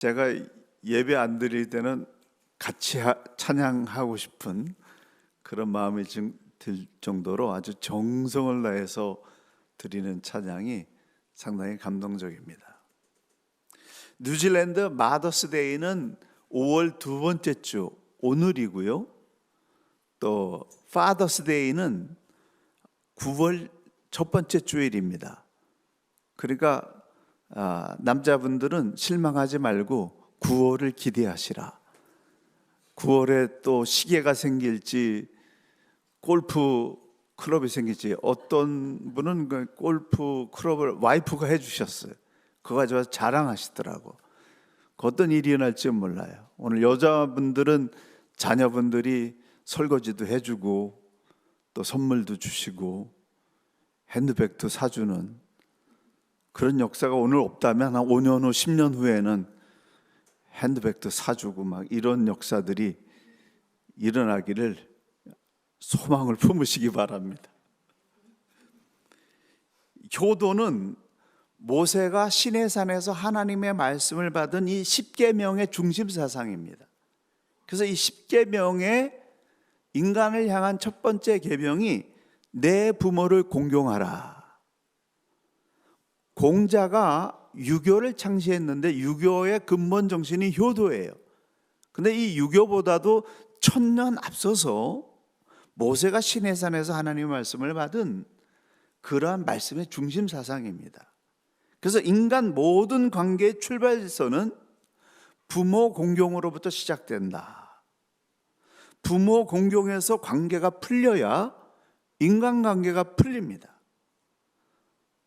제가 예배 안 드릴 때는 같이 찬양하고 싶은 그런 마음이 들 정도로 아주 정성을 다해서 드리는 찬양이 상당히 감동적입니다. 뉴질랜드 마더스데이는 5월 두 번째 주 오늘이고요. 또 파더스데이는 9월 첫 번째 주일입니다. 그러니까 남자분들은 실망하지 말고 9월을 기대하시라. 9월에 또 시계가 생길지 골프 클럽이 생길지, 어떤 분은 그 골프 클럽을 와이프가 해주셨어요. 그거 가지고 자랑하시더라고. 그 어떤 일이 일어날지 몰라요. 오늘 여자분들은 자녀분들이 설거지도 해주고 또 선물도 주시고 핸드백도 사주는 그런 역사가 오늘 없다면 한 5년 후 10년 후에는 핸드백도 사주고 막 이런 역사들이 일어나기를 소망을 품으시기 바랍니다. 효도는 모세가 시내산에서 하나님의 말씀을 받은 이 10계명의 중심 사상입니다. 그래서 이 10계명의 인간을 향한 첫 번째 계명이 내 부모를 공경하라. 공자가 유교를 창시했는데 유교의 근본 정신이 효도예요. 근데 이 유교보다도 1000년 앞서서 모세가 시내산에서 하나님의 말씀을 받은 그러한 말씀의 중심 사상입니다. 그래서 인간 모든 관계의 출발선은 부모 공경으로부터 시작된다. 부모 공경에서 관계가 풀려야 인간관계가 풀립니다.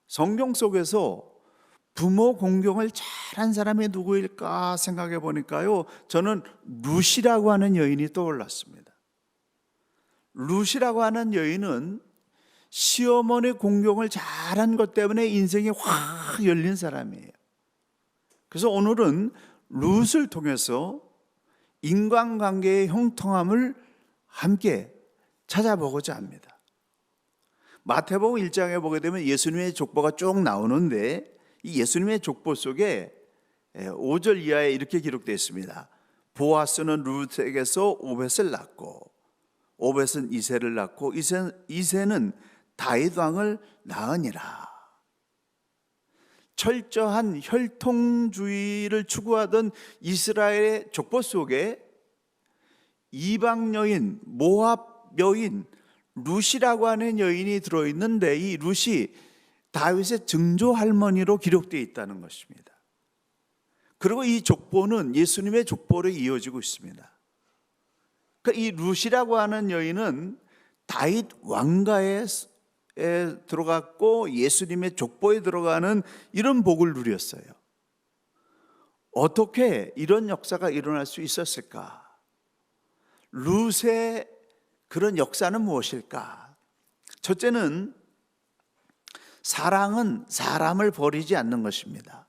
성경 속에서 부모 공경을 잘한 사람이 누구일까 생각해 보니까요, 저는 룻이라고 하는 여인이 떠올랐습니다. 룻이라고 하는 여인은 시어머니 공경을 잘한 것 때문에 인생이 확 열린 사람이에요. 그래서 오늘은 룻을 통해서 인간관계의 형통함을 함께 찾아보고자 합니다. 마태복음 1장에 보게 되면 예수님의 족보가 쭉 나오는데, 이 예수님의 족보 속에 5절 이하에 이렇게 기록되어 있습니다. 보아스는 룻에게서 오벳을 낳고, 오벳은 이새를 낳고, 이새는 다윗 왕을 낳으니라. 철저한 혈통주의를 추구하던 이스라엘의 족보 속에 이방 여인, 모압 여인 룻이라고 하는 여인이 들어있는데, 이 룻이 다윗의 증조 할머니로 기록되어 있다는 것입니다. 그리고 이 족보는 예수님의 족보로 이어지고 있습니다. 그러니까 이 룻이라고 하는 여인은 다윗 왕가에 들어갔고 예수님의 족보에 들어가는 이런 복을 누렸어요. 어떻게 이런 역사가 일어날 수 있었을까? 룻의 그런 역사는 무엇일까? 첫째는 사랑은 사람을 버리지 않는 것입니다.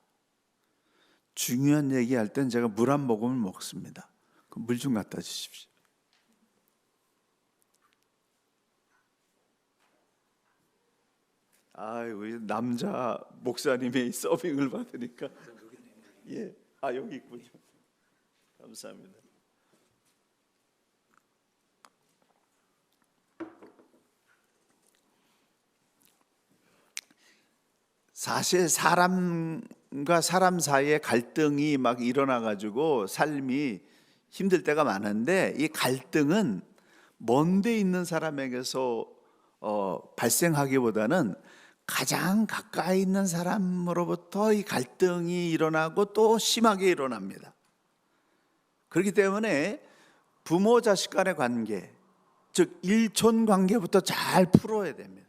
중요한 얘기할 땐 제가 물 한 모금을 먹습니다. 물 좀 갖다 주십시오. 우리 남자 목사님의 서빙을 받으니까, 여기 있군요. 감사합니다. 사실 사람과 사람 사이에 갈등이 막 일어나가지고 삶이 힘들 때가 많은데, 이 갈등은 먼 데 있는 사람에게서 발생하기보다는 가장 가까이 있는 사람으로부터 이 갈등이 일어나고 또 심하게 일어납니다. 그렇기 때문에 부모 자식 간의 관계, 즉 일촌 관계부터 잘 풀어야 됩니다.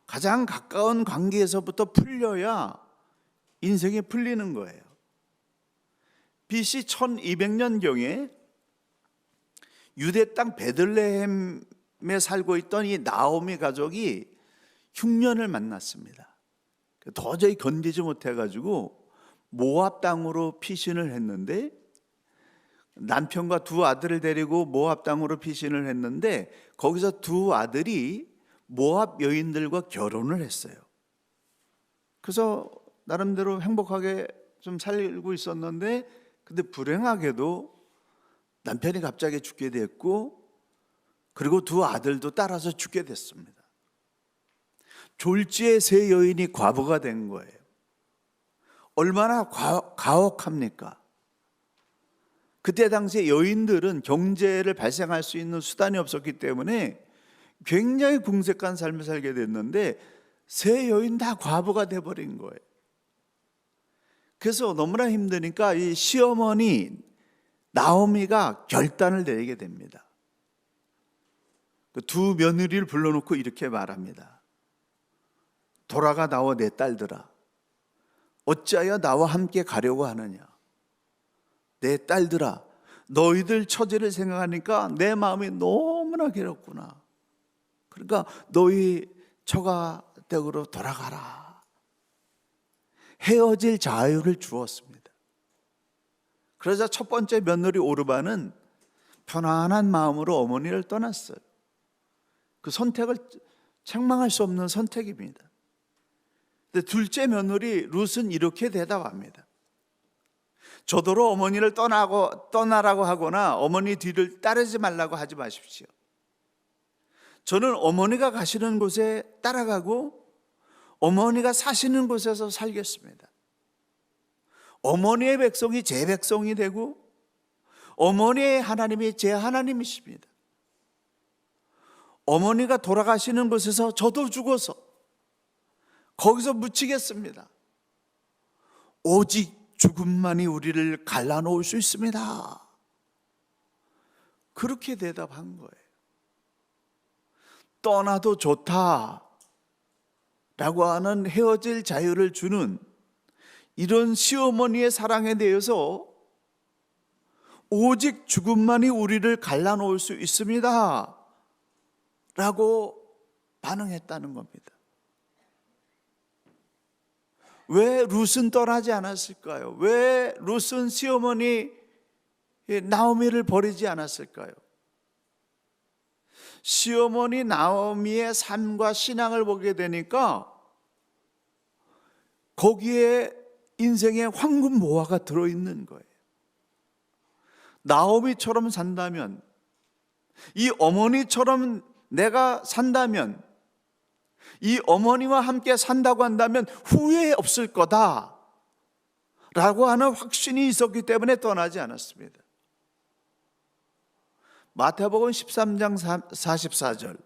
가장 가까운 관계에서부터 풀려야 인생이 풀리는 거예요. BC 1200년경에 유대 땅 베들레헴에 살고 있던 이 나오미 가족이 흉년을 만났습니다. 도저히 견디지 못해가지고 모압 땅으로 피신을 했는데, 남편과 두 아들을 데리고 모압 땅으로 피신을 했는데, 거기서 두 아들이 모압 여인들과 결혼을 했어요. 그래서 나름대로 행복하게 좀 살고 있었는데, 근데 불행하게도 남편이 갑자기 죽게 됐고, 그리고 두 아들도 따라서 죽게 됐습니다. 졸지에 세 여인이 과부가 된 거예요. 얼마나 가혹합니까? 그때 당시에 여인들은 경제를 발생할 수 있는 수단이 없었기 때문에 굉장히 궁색한 삶을 살게 됐는데, 세 여인 다 과부가 돼버린 거예요. 그래서 너무나 힘드니까 이 시어머니 나오미가 결단을 내리게 됩니다. 그 두 며느리를 불러놓고 이렇게 말합니다. 돌아가 나와 내 딸들아, 어찌하여 나와 함께 가려고 하느냐. 내 딸들아, 너희들 처지를 생각하니까 내 마음이 너무나 괴롭구나. 그러니까 너희 처가댁으로 돌아가라. 헤어질 자유를 주었습니다. 그러자 첫 번째 며느리 오르반은 편안한 마음으로 어머니를 떠났어요. 그 선택을 책망할 수 없는 선택입니다. 근데 둘째 며느리 룻은 이렇게 대답합니다. 저더러 어머니를 떠나라고 하거나 어머니 뒤를 따르지 말라고 하지 마십시오. 저는 어머니가 가시는 곳에 따라가고 어머니가 사시는 곳에서 살겠습니다. 어머니의 백성이 제 백성이 되고 어머니의 하나님이 제 하나님이십니다. 어머니가 돌아가시는 곳에서 저도 죽어서 거기서 묻히겠습니다. 오직 죽음만이 우리를 갈라놓을 수 있습니다. 그렇게 대답한 거예요. 떠나도 좋다 라고 하는 헤어질 자유를 주는 이런 시어머니의 사랑에 대해서 오직 죽음만이 우리를 갈라놓을 수 있습니다 라고 반응했다는 겁니다. 왜 룻은 떠나지 않았을까요? 왜 룻은 시어머니 나오미를 버리지 않았을까요? 시어머니 나오미의 삶과 신앙을 보게 되니까 거기에 인생의 황금 모화가 들어있는 거예요. 나오미처럼 산다면, 이 어머니처럼 내가 산다면, 이 어머니와 함께 산다고 한다면 후회 없을 거다 라고 하는 확신이 있었기 때문에 떠나지 않았습니다. 마태복음 13장 44절,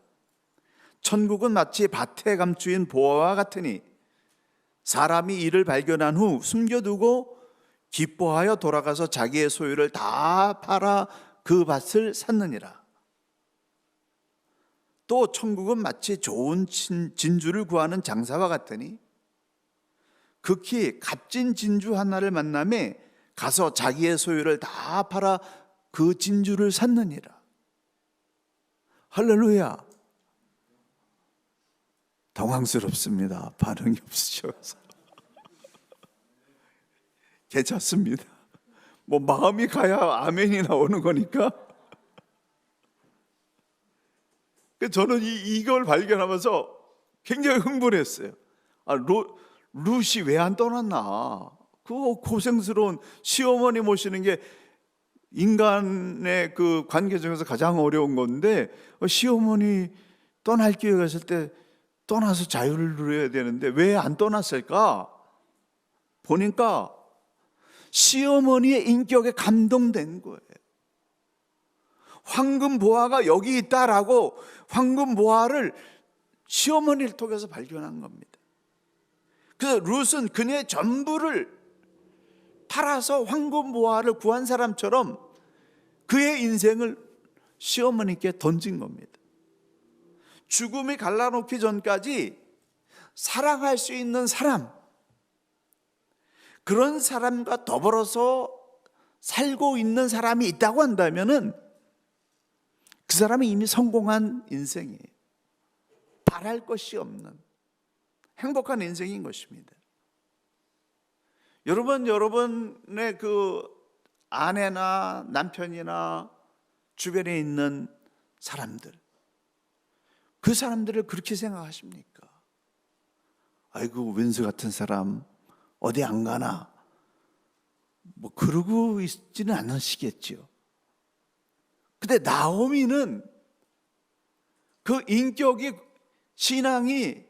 천국은 마치 밭에 감추인 보화와 같으니 사람이 이를 발견한 후 숨겨두고 기뻐하여 돌아가서 자기의 소유를 다 팔아 그 밭을 샀느니라. 또 천국은 마치 좋은 진주를 구하는 장사와 같으니 극히 값진 진주 하나를 만나매 가서 자기의 소유를 다 팔아 그 진주를 샀느니라. 할렐루야. 당황스럽습니다. 반응이 없으셔서. 괜찮습니다. 뭐 마음이 가야 아멘이 나오는 거니까. 저는 이걸 발견하면서 굉장히 흥분했어요. 룻이 왜 안 떠났나? 그 고생스러운 시어머니 모시는 게 인간의 그 관계 중에서 가장 어려운 건데, 시어머니 떠날 기회가 있을 때 떠나서 자유를 누려야 되는데 왜 안 떠났을까? 보니까 시어머니의 인격에 감동된 거예요. 황금 보화가 여기 있다라고 황금 보화를 시어머니를 통해서 발견한 겁니다. 그래서 룻은 그녀의 전부를 팔아서 황금 보화를 구한 사람처럼 그의 인생을 시어머니께 던진 겁니다. 죽음이 갈라놓기 전까지 사랑할 수 있는 사람, 그런 사람과 더불어서 살고 있는 사람이 있다고 한다면은 그 사람이 이미 성공한 인생이에요. 바랄 것이 없는 행복한 인생인 것입니다. 여러분의 그 아내나 남편이나 주변에 있는 사람들, 그 사람들을 그렇게 생각하십니까? 아이고 웬수 같은 사람 어디 안 가나? 뭐 그러고 있지는 않으시겠지요. 근데 나오미는 그 인격이, 신앙이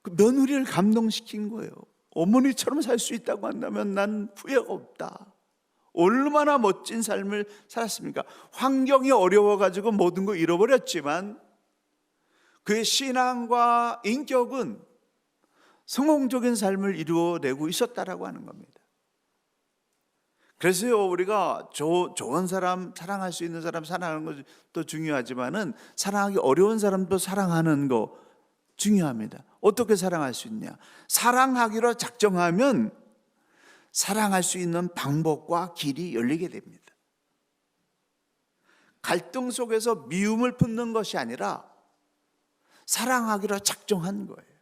그 며느리를 감동시킨 거예요. 어머니처럼 살 수 있다고 한다면 난 후회가 없다. 얼마나 멋진 삶을 살았습니까? 환경이 어려워가지고 모든 거 잃어버렸지만 그의 신앙과 인격은 성공적인 삶을 이루어내고 있었다라고 하는 겁니다. 그래서요, 우리가 좋은 사람, 사랑할 수 있는 사람 사랑하는 것도 중요하지만은 사랑하기 어려운 사람도 사랑하는 거 중요합니다. 어떻게 사랑할 수 있냐? 사랑하기로 작정하면 사랑할 수 있는 방법과 길이 열리게 됩니다. 갈등 속에서 미움을 품는 것이 아니라 사랑하기로 작정한 거예요.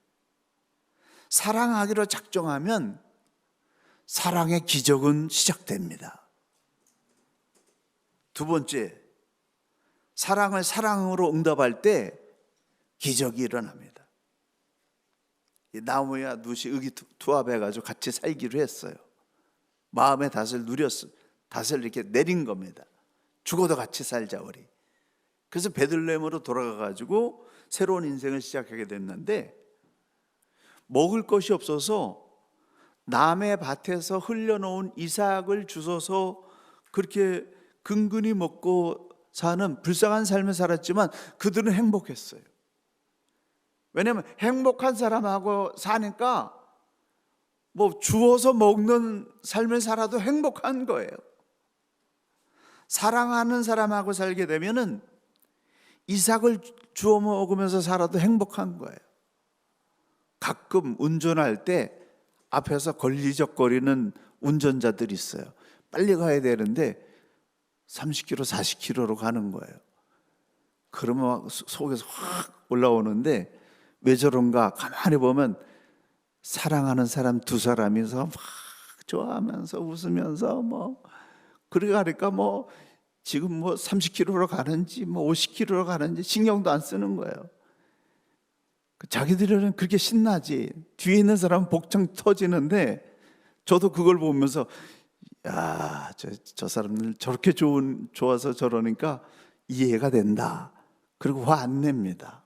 사랑하기로 작정하면 사랑의 기적은 시작됩니다. 두 번째, 사랑을 사랑으로 응답할 때 기적이 일어납니다. 나무야 룻이 의기투합해가지고 같이 살기로 했어요. 마음의 닷을 누렸어. 닷을 이렇게 내린 겁니다. 죽어도 같이 살자 우리. 그래서 베들레헴으로 돌아가가지고 새로운 인생을 시작하게 됐는데, 먹을 것이 없어서 남의 밭에서 흘려놓은 이삭을 주워서 그렇게 근근히 먹고 사는 불쌍한 삶을 살았지만 그들은 행복했어요. 왜냐하면 행복한 사람하고 사니까 뭐 주워서 먹는 삶을 살아도 행복한 거예요. 사랑하는 사람하고 살게 되면은 이삭을 주워 먹으면서 살아도 행복한 거예요. 가끔 운전할 때 앞에서 걸리적거리는 운전자들이 있어요. 빨리 가야 되는데 30km, 40km로 가는 거예요. 그러면 속에서 확 올라오는데 왜 저런가 가만히 보면 사랑하는 사람 두 사람이서 막 좋아하면서 웃으면서 뭐 그러고 가니까 뭐 지금 뭐 30km로 가는지 뭐 50km로 가는지 신경도 안 쓰는 거예요. 자기들은 그렇게 신나지. 뒤에 있는 사람은 복창 터지는데 저도 그걸 보면서 야, 저 사람들 저렇게 좋아서 저러니까 이해가 된다. 그리고 화 안 냅니다.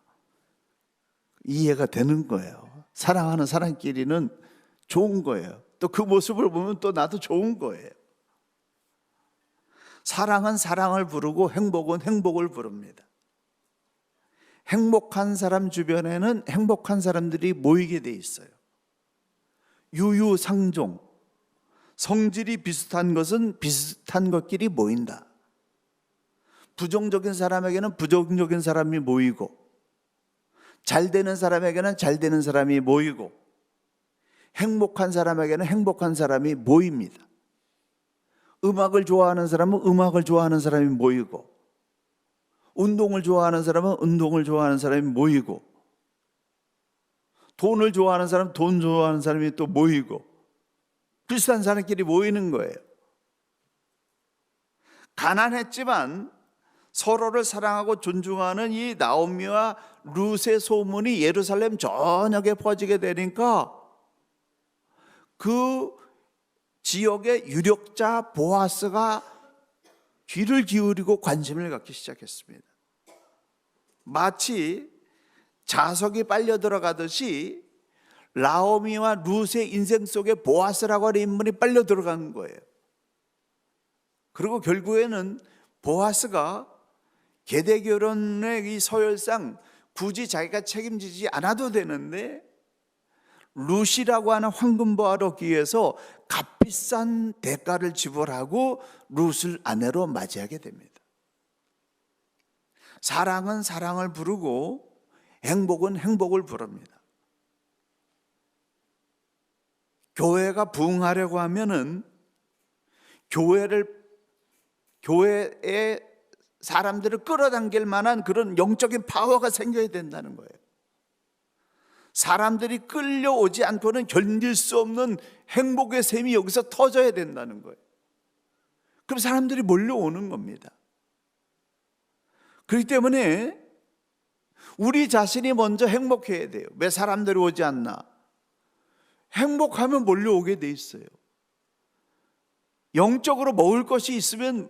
이해가 되는 거예요. 사랑하는 사람끼리는 좋은 거예요. 또 그 모습을 보면 또 나도 좋은 거예요. 사랑은 사랑을 부르고 행복은 행복을 부릅니다. 행복한 사람 주변에는 행복한 사람들이 모이게 돼 있어요. 유유상종, 성질이 비슷한 것은 비슷한 것끼리 모인다. 부정적인 사람에게는 부정적인 사람이 모이고, 잘 되는 사람에게는 잘 되는 사람이 모이고, 행복한 사람에게는 행복한 사람이 모입니다. 음악을 좋아하는 사람은 음악을 좋아하는 사람이 모이고, 운동을 좋아하는 사람은 운동을 좋아하는 사람이 모이고, 돈을 좋아하는 사람은 돈 좋아하는 사람이 또 모이고, 비슷한 사람끼리 모이는 거예요. 가난했지만 서로를 사랑하고 존중하는 이 나오미와 룻의 소문이 예루살렘 전역에 퍼지게 되니까 그 지역의 유력자 보아스가 귀를 기울이고 관심을 갖기 시작했습니다. 마치 자석이 빨려 들어가듯이 나오미와 룻의 인생 속에 보아스라고 하는 인물이 빨려 들어간 거예요. 그리고 결국에는 보아스가 계대 결혼의 이 서열상 굳이 자기가 책임지지 않아도 되는데 룻이라고 하는 황금보화를 얻기 위해서 값비싼 대가를 지불하고 룻을 아내로 맞이하게 됩니다. 사랑은 사랑을 부르고 행복은 행복을 부릅니다. 교회가 부흥하려고 하면은 교회의 사람들을 끌어당길 만한 그런 영적인 파워가 생겨야 된다는 거예요. 사람들이 끌려오지 않고는 견딜 수 없는 행복의 샘이 여기서 터져야 된다는 거예요. 그럼 사람들이 몰려오는 겁니다. 그렇기 때문에 우리 자신이 먼저 행복해야 돼요. 왜 사람들이 오지 않나? 행복하면 몰려오게 돼 있어요. 영적으로 먹을 것이 있으면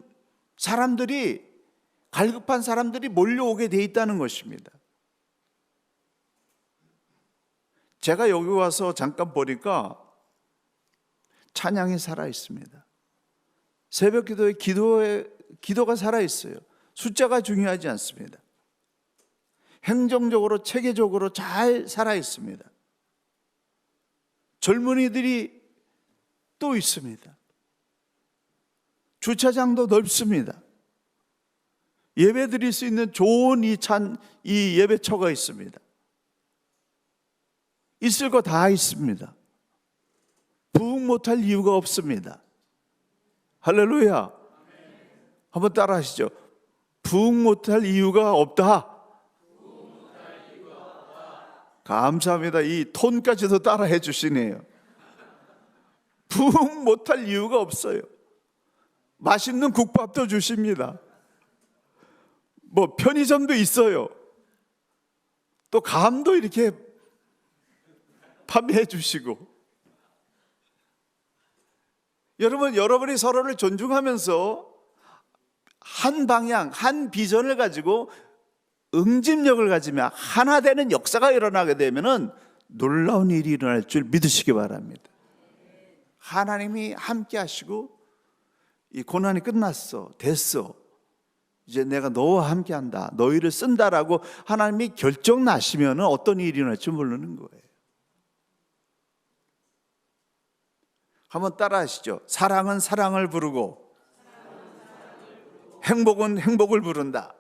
사람들이, 갈급한 사람들이 몰려오게 돼 있다는 것입니다. 제가 여기 와서 잠깐 보니까 찬양이 살아 있습니다. 새벽 기도가 살아 있어요. 숫자가 중요하지 않습니다. 행정적으로, 체계적으로 잘 살아 있습니다. 젊은이들이 또 있습니다. 주차장도 넓습니다. 예배 드릴 수 있는 좋은 이 예배처가 있습니다. 있을 거 다 있습니다. 부흥 못할 이유가 없습니다. 할렐루야. 한번 따라 하시죠. 부흥 못할 이유가 없다. 감사합니다. 이 톤까지도 따라 해주시네요. 부흥 못할 이유가 없어요. 맛있는 국밥도 주십니다. 뭐 편의점도 있어요. 또 감도 이렇게 판매해 주시고. 여러분이 서로를 존중하면서 한 방향, 한 비전을 가지고 응집력을 가지며 하나 되는 역사가 일어나게 되면은 놀라운 일이 일어날 줄 믿으시기 바랍니다. 하나님이 함께 하시고, 이 고난이 끝났어, 됐어, 이제 내가 너와 함께 한다, 너희를 쓴다라고 하나님이 결정 나시면 어떤 일이 일어날지 모르는 거예요. 한번 따라 하시죠. 사랑은 사랑을 부르고 행복은 행복을 부른다.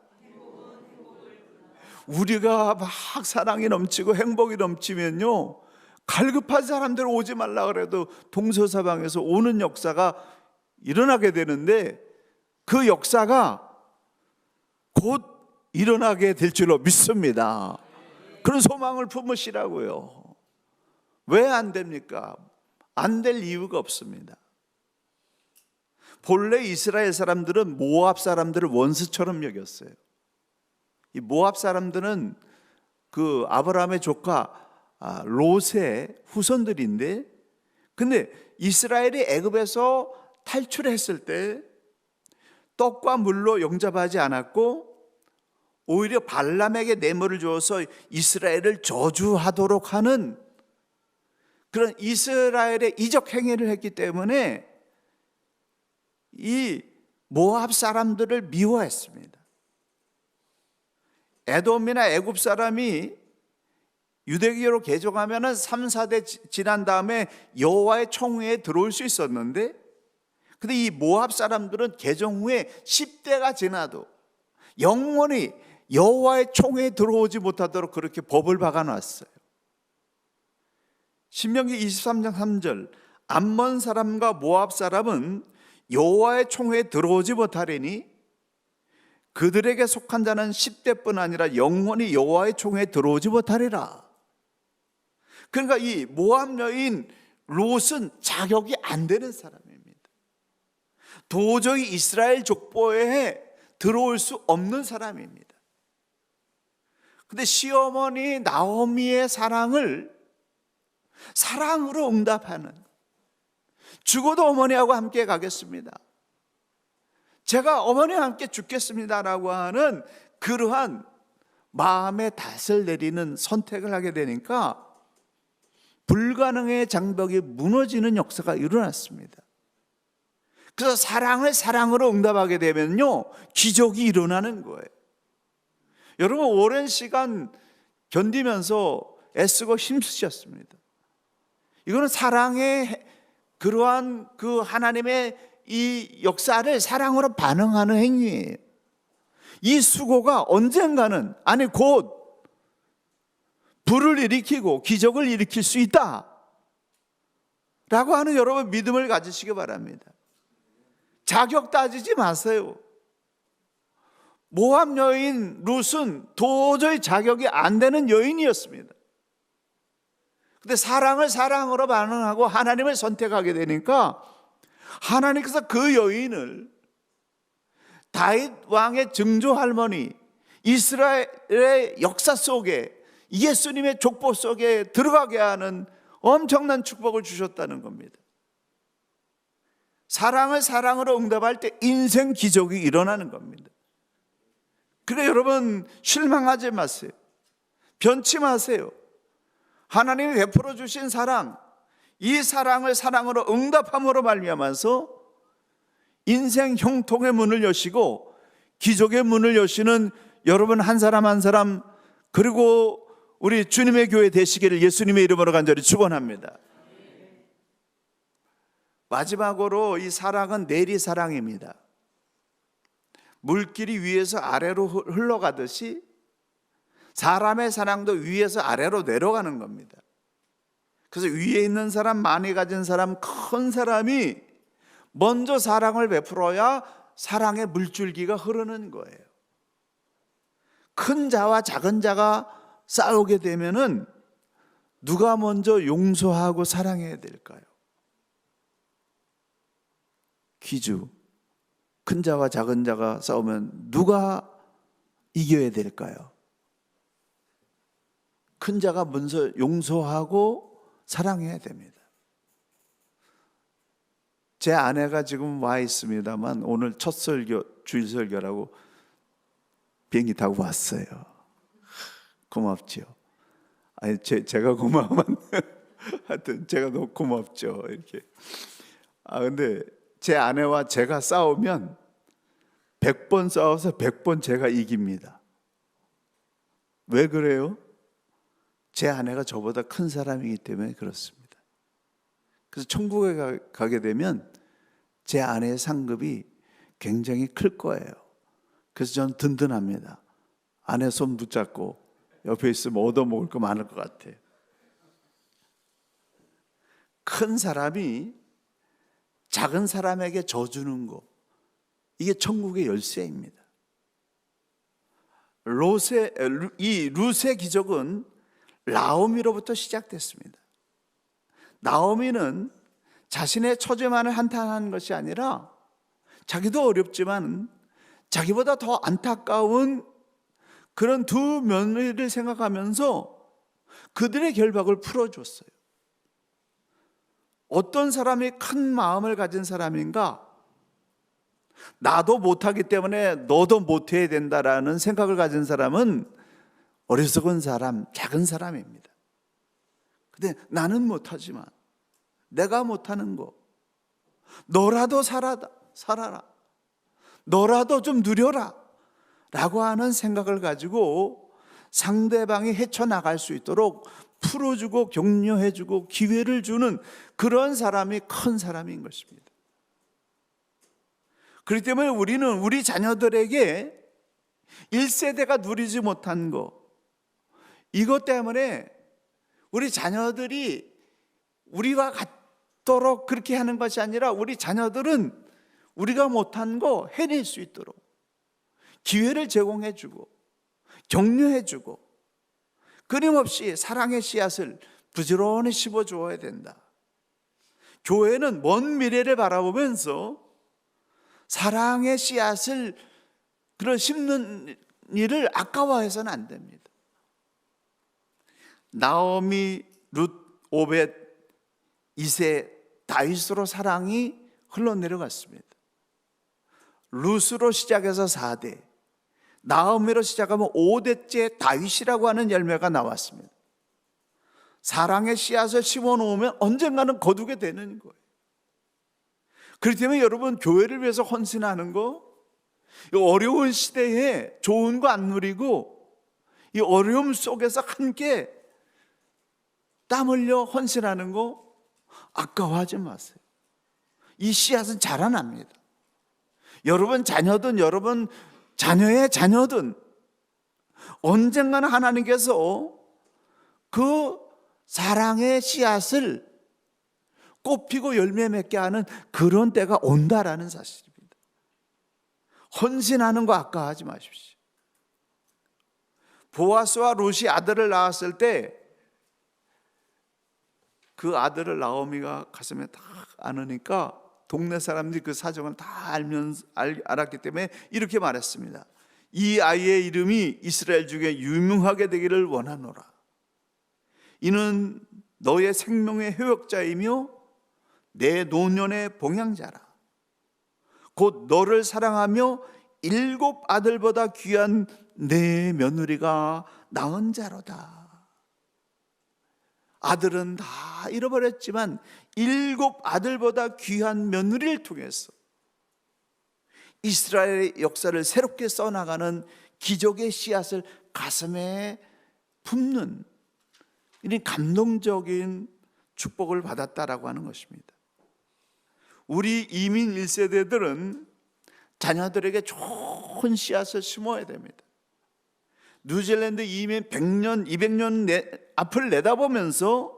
우리가 막 사랑이 넘치고 행복이 넘치면요, 갈급한 사람들 오지 말라 그래도 동서사방에서 오는 역사가 일어나게 되는데, 그 역사가 곧 일어나게 될 줄로 믿습니다. 그런 소망을 품으시라고요. 왜 안 됩니까? 안 될 이유가 없습니다. 본래 이스라엘 사람들은 모압 사람들을 원수처럼 여겼어요. 이 모압 사람들은 그 아브라함의 조카 롯의 후손들인데, 근데 이스라엘이 애굽에서 탈출했을 때 떡과 물로 영접하지 않았고, 오히려 발람에게 뇌물을 주어서 이스라엘을 저주하도록 하는 그런 이스라엘의 이적 행위를 했기 때문에 이 모압 사람들을 미워했습니다. 에돔이나 애굽 사람이 유대교로 개종하면 3, 4대 지난 다음에 여호와의 총회에 들어올 수 있었는데, 근데 이 모압 사람들은 개종 후에 10대가 지나도 영원히 여호와의 총회에 들어오지 못하도록 그렇게 법을 박아놨어요. 신명기 23장 3절, 암몬 사람과 모압 사람은 여호와의 총회에 들어오지 못하리니 그들에게 속한 자는 10대뿐 아니라 영원히 여호와의 총회에 들어오지 못하리라. 그러니까 이 모압 여인 롯은 자격이 안 되는 사람입니다. 도저히 이스라엘 족보에 들어올 수 없는 사람입니다. 근데 시어머니 나오미의 사랑으로 응답하는, 죽어도 어머니하고 함께 가겠습니다, 제가 어머니와 함께 죽겠습니다라고 하는 그러한 마음의 닷을 내리는 선택을 하게 되니까 불가능의 장벽이 무너지는 역사가 일어났습니다. 그래서 사랑을 사랑으로 응답하게 되면요, 기적이 일어나는 거예요. 여러분, 오랜 시간 견디면서 애쓰고 힘쓰셨습니다. 이거는 사랑의 그러한 그 하나님의 이 역사를 사랑으로 반응하는 행위예요. 이 수고가 언젠가는, 아니 곧 불을 일으키고 기적을 일으킬 수 있다 라고 하는 여러분 믿음을 가지시기 바랍니다. 자격 따지지 마세요. 모압 여인 룻은 도저히 자격이 안 되는 여인이었습니다. 근데 사랑을 사랑으로 반응하고 하나님을 선택하게 되니까 하나님께서 그 여인을 다윗 왕의 증조 할머니, 이스라엘의 역사 속에, 예수님의 족보 속에 들어가게 하는 엄청난 축복을 주셨다는 겁니다. 사랑을 사랑으로 응답할 때 인생 기적이 일어나는 겁니다. 그러니까 여러분 실망하지 마세요. 변치 마세요. 하나님이 베풀어 주신 사랑, 이 사랑을 사랑으로 응답함으로 말미암아서 인생 형통의 문을 여시고 기적의 문을 여시는 여러분 한 사람 한 사람, 그리고 우리 주님의 교회 되시기를 예수님의 이름으로 간절히 축원합니다. 마지막으로 이 사랑은 내리사랑입니다. 물길이 위에서 아래로 흘러가듯이 사람의 사랑도 위에서 아래로 내려가는 겁니다. 그래서 위에 있는 사람, 많이 가진 사람, 큰 사람이 먼저 사랑을 베풀어야 사랑의 물줄기가 흐르는 거예요. 큰 자와 작은 자가 싸우게 되면은 누가 먼저 용서하고 사랑해야 될까요? 퀴즈. 큰 자와 작은 자가 싸우면 누가 이겨야 될까요? 큰 자가 먼저 용서하고 사랑해야 됩니다. 제 아내가 지금 와 있습니다만 오늘 첫 설교, 주일 설교라고 비행기 타고 왔어요. 고맙죠. 아니 제가 고마우면 하여튼 제가 너무 고맙죠. 이렇게. 근데 제 아내와 제가 싸우면 100번 싸워서 100번 제가 이깁니다. 왜 그래요? 제 아내가 저보다 큰 사람이기 때문에 그렇습니다. 그래서 천국에 가게 되면 제 아내의 상급이 굉장히 클 거예요. 그래서 저는 든든합니다. 아내 손 붙잡고 옆에 있으면 얻어먹을 거 많을 것 같아요. 큰 사람이 작은 사람에게 져주는 거, 이게 천국의 열쇠입니다. 이 룻의 기적은 나오미로부터 시작됐습니다. 나오미는 자신의 처지만을 한탄하는 것이 아니라 자기도 어렵지만 자기보다 더 안타까운 그런 두 며느리를 생각하면서 그들의 결박을 풀어줬어요. 어떤 사람이 큰 마음을 가진 사람인가? 나도 못하기 때문에 너도 못해야 된다라는 생각을 가진 사람은 어리석은 사람, 작은 사람입니다. 근데 나는 못하지만 내가 못하는 거, 너라도 살아라, 너라도 좀 누려라 라고 하는 생각을 가지고 상대방이 헤쳐나갈 수 있도록 풀어주고 격려해주고 기회를 주는 그런 사람이 큰 사람인 것입니다. 그렇기 때문에 우리는 우리 자녀들에게 1세대가 누리지 못한 거, 이것 때문에 우리 자녀들이 우리와 같도록 그렇게 하는 것이 아니라 우리 자녀들은 우리가 못한 거 해낼 수 있도록 기회를 제공해주고 격려해주고 끊임없이 사랑의 씨앗을 부지런히 심어주어야 된다. 교회는 먼 미래를 바라보면서 사랑의 씨앗을 심는 일을 아까워해서는 안 됩니다. 나오미, 룻, 오벳, 이세, 다윗으로 사랑이 흘러내려갔습니다. 룻으로 시작해서 4대, 나오미로 시작하면 5대째 다윗이라고 하는 열매가 나왔습니다. 사랑의 씨앗을 심어놓으면 언젠가는 거두게 되는 거예요. 그렇기 때문에 여러분, 교회를 위해서 헌신하는 거, 이 어려운 시대에 좋은 거 안 누리고 이 어려움 속에서 함께 땀 흘려 헌신하는 거 아까워하지 마세요. 이 씨앗은 자라납니다. 여러분 자녀든 여러분 자녀의 자녀든 언젠가는 하나님께서 그 사랑의 씨앗을 꽃피고 열매 맺게 하는 그런 때가 온다라는 사실입니다. 헌신하는 거 아까워하지 마십시오. 보아스와 룻이 아들을 낳았을 때 그 아들을 나오미가 가슴에 딱 안으니까 동네 사람들이 그 사정을 다 알았기 때문에 이렇게 말했습니다. 이 아이의 이름이 이스라엘 중에 유명하게 되기를 원하노라. 이는 너의 생명의 회복자이며 내 노년의 봉양자라. 곧 너를 사랑하며 7 아들보다 귀한 내 며느리가 낳은 자로다. 아들은 다 잃어버렸지만 7 아들보다 귀한 며느리를 통해서 이스라엘의 역사를 새롭게 써나가는 기적의 씨앗을 가슴에 품는 이런 감동적인 축복을 받았다라고 하는 것입니다. 우리 이민 1세대들은 자녀들에게 좋은 씨앗을 심어야 됩니다. 뉴질랜드 이민 100년, 200년 앞을 내다보면서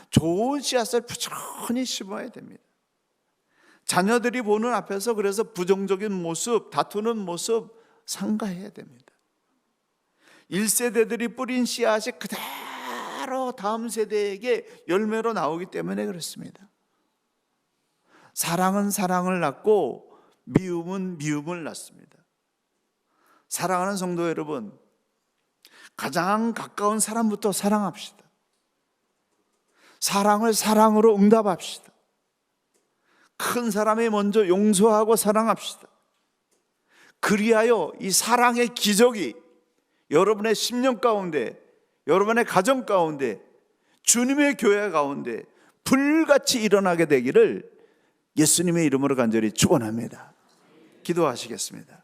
좋은 씨앗을 부지런히 심어야 됩니다. 자녀들이 보는 앞에서 그래서 부정적인 모습, 다투는 모습 삼가해야 됩니다. 1세대들이 뿌린 씨앗이 그대로 다음 세대에게 열매로 나오기 때문에 그렇습니다. 사랑은 사랑을 낳고 미움은 미움을 낳습니다. 사랑하는 성도 여러분, 가장 가까운 사람부터 사랑합시다. 사랑을 사랑으로 응답합시다. 큰 사람이 먼저 용서하고 사랑합시다. 그리하여 이 사랑의 기적이 여러분의 심령 가운데, 여러분의 가정 가운데, 주님의 교회 가운데 불같이 일어나게 되기를 예수님의 이름으로 간절히 축원합니다. 기도하시겠습니다.